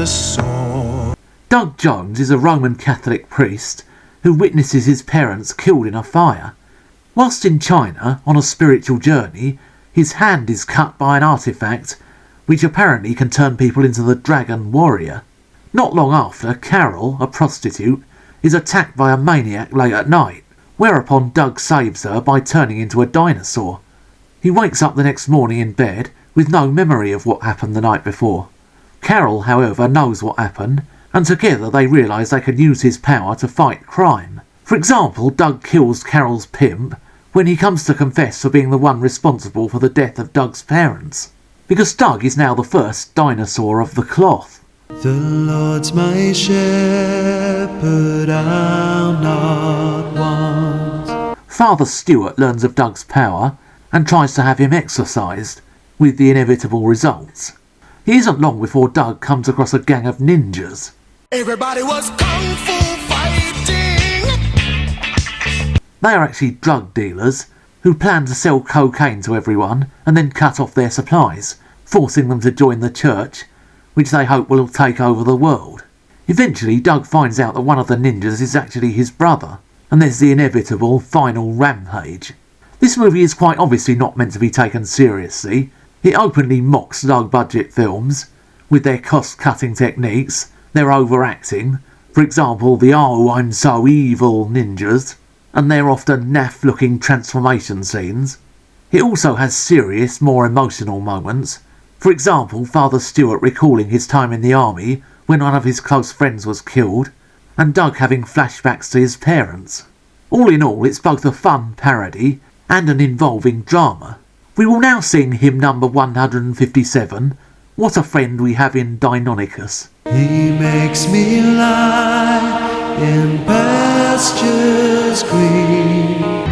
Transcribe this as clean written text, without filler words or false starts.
dinosaur. Doug Jones is a Roman Catholic priest who witnesses his parents killed in a fire. Whilst in China, on a spiritual journey, his hand is cut by an artefact which apparently can turn people into the Dragon Warrior. Not long after, Carol, a prostitute, is attacked by a maniac late at night, whereupon Doug saves her by turning into a dinosaur. He wakes up the next morning in bed with no memory of what happened the night before. Carol, however, knows what happened, and together they realise they can use his power to fight crime. For example, Doug kills Carol's pimp when he comes to confess for being the one responsible for the death of Doug's parents, because Doug is now the first dinosaur of the cloth. The Lord's my shepherd, I'll not want. Father Stewart learns of Doug's power and tries to have him exorcised, with the inevitable results. It isn't long before Doug comes across a gang of ninjas. Everybody was kung fu fighting. They are actually drug dealers who plan to sell cocaine to everyone and then cut off their supplies, forcing them to join the church, which they hope will take over the world. Eventually, Doug finds out that one of the ninjas is actually his brother, and there's the inevitable final rampage. This movie is quite obviously not meant to be taken seriously. It openly mocks low-budget films, with their cost-cutting techniques, their overacting, for example the "oh, I'm so evil" ninjas, and their often naff-looking transformation scenes. It also has serious, more emotional moments. For example, Father Stewart recalling his time in the army when one of his close friends was killed, and Doug having flashbacks to his parents. All in all, it's both a fun parody and an involving drama. We will now sing hymn number 157, What a Friend We Have in Deinonychus. He makes me lie in pastures green.